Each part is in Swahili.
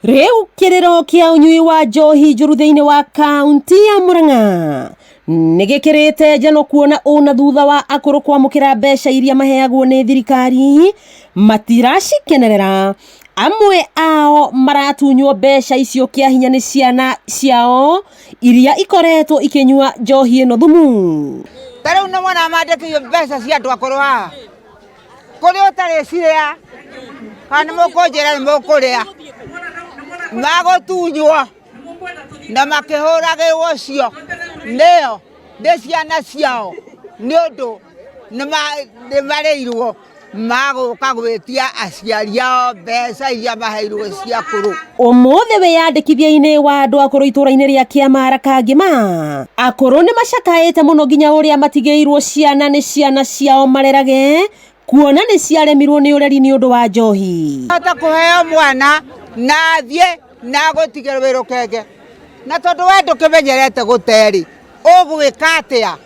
Riu kiriro kia unyui wa njohi njuru thiini wa kaunti ya Murang'a nigikirite njano kuona una thutha wa akuru kwamukira mbeca iria maheagwo ni thirikari matiracikenerera. Amwe ao maratunywo mbeca icio kia hinya ni ciana ciao iria ikoretwo ikinyua njohi ino thumu. Tariu no mwana mandikio mbeca cia andu akuru haha kuri utari ciria kana mukunjira ni mukuria magotunywo na makihuragirwo cio nio ndi ciana ciao ni undu ni mareirwo maguka gwitia aciari ao mbeca iria maheirwo cia kuru. Umuthe wiyandikithia-ini wa andu akuru itura-ini ria Kiamara Kangima, akuru ni macakaite muno nginya uria matigeirwo ciana ni ciana ciao marerage kuona ni ciaremirwo ni ureri ni undu wa njohi. Ata kuheo mwana na thie na gutigirwo wirukenge na tondu we ndukimenyerete guteri ugwika atia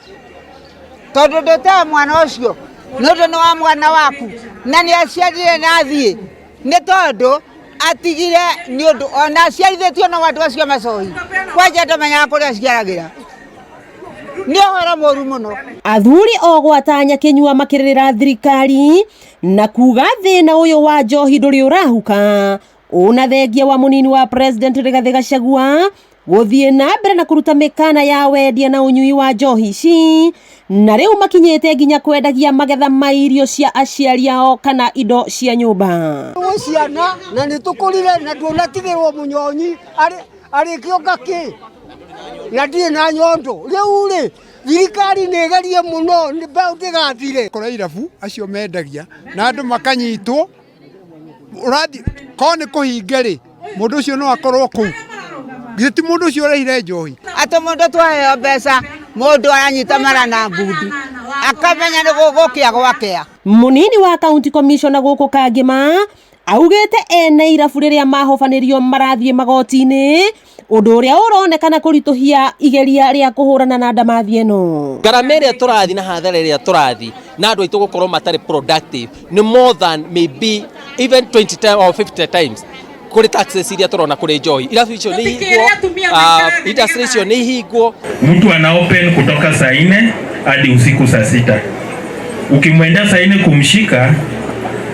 tondu ndute mwana ucio nundu ni wa mwana waku na ni aciarire na thie ni tondu atigire ni undu ona aciarithitio na wandu acio macohi kwanja ndamenyaga kuria aciaragira ni uhoro moru muno. Athuri o gwatanya kinyua makiririra thirikari na kuga thina uyu wa njohi nduri urahuka una thengia wa munini wa president Rigathi Gachagua guthie na mbere na kuruta mikana ya wendia na unyui wa njohi ici na riu makinyite nginya kwendagia magetha ma irio cia aciari ao kana indo cia nyumba. Ciana na nitukurire na ndunatigirwo munyonyi ari kioka ki na ndie na nyondo riu ri thirikari negerie muno mbeu tigathire kora irabu acio mendagia na andu makanyitwo urathi kone kuhingeri mundu ucio no akorwo ku giti mundu ucio urehire njohi ati mundu twaheo mbeca mundu aranyita mara na ngundi akamenya ni gugukia gwakea. Munini wa county commissioner guku Kangima augite ene irabu riria mahofanirio marathie magoti-ini undu uria uronekana kurituhia igeria ria kuhurana na ndamathi ino. Garama iria turathi na hathara iria turathi na andu aitu gukorwo matari productive ni more than maybe even 20 times or 50 times kuri taxes iria turona kuri njohi. Irabu icio ni hingwo, industry icio ni hingwo. Mtu ana open kutoka saa 4 hadi usiku saa 6. Ukimwenda saa 4 kumshika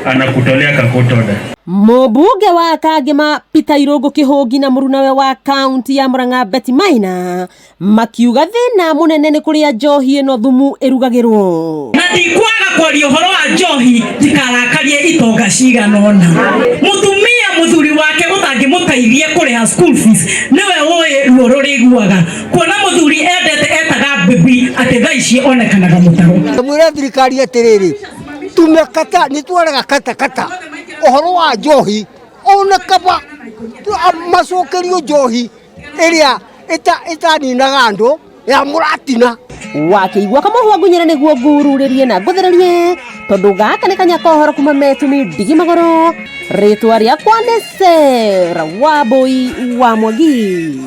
anakutolea kakotoda. Mubunge wa Kangima Peter Irungu Kihungi na murunawe wa county ya Murang'a Betty Maina makiuga thina munene ni kuria njohi ino thumu irugagirwo. Na ndikwaga kwaria uhoro wa njohi tikarakarie itonga ciganona. Mutumia muthuri wake gutangimutaithie kuriha school fees niwe woe ruo ruriguaga kuona muthuri endete etaga bibi ati thaici onekanaga mutaro. Mwira thirikari atiriri tumekata ni twaraga kata uhoro wa njohi ona kaba macokerio njohi iria itaninaga andu ya muratina wakiigua kamuhwa ngunyira niguo ngururirie na nguthererie tondu gaka ni kanya kohoro kuma Metumi Ndigi Magoro ritwa riakwa ni Sera Wambui wa Mwangi.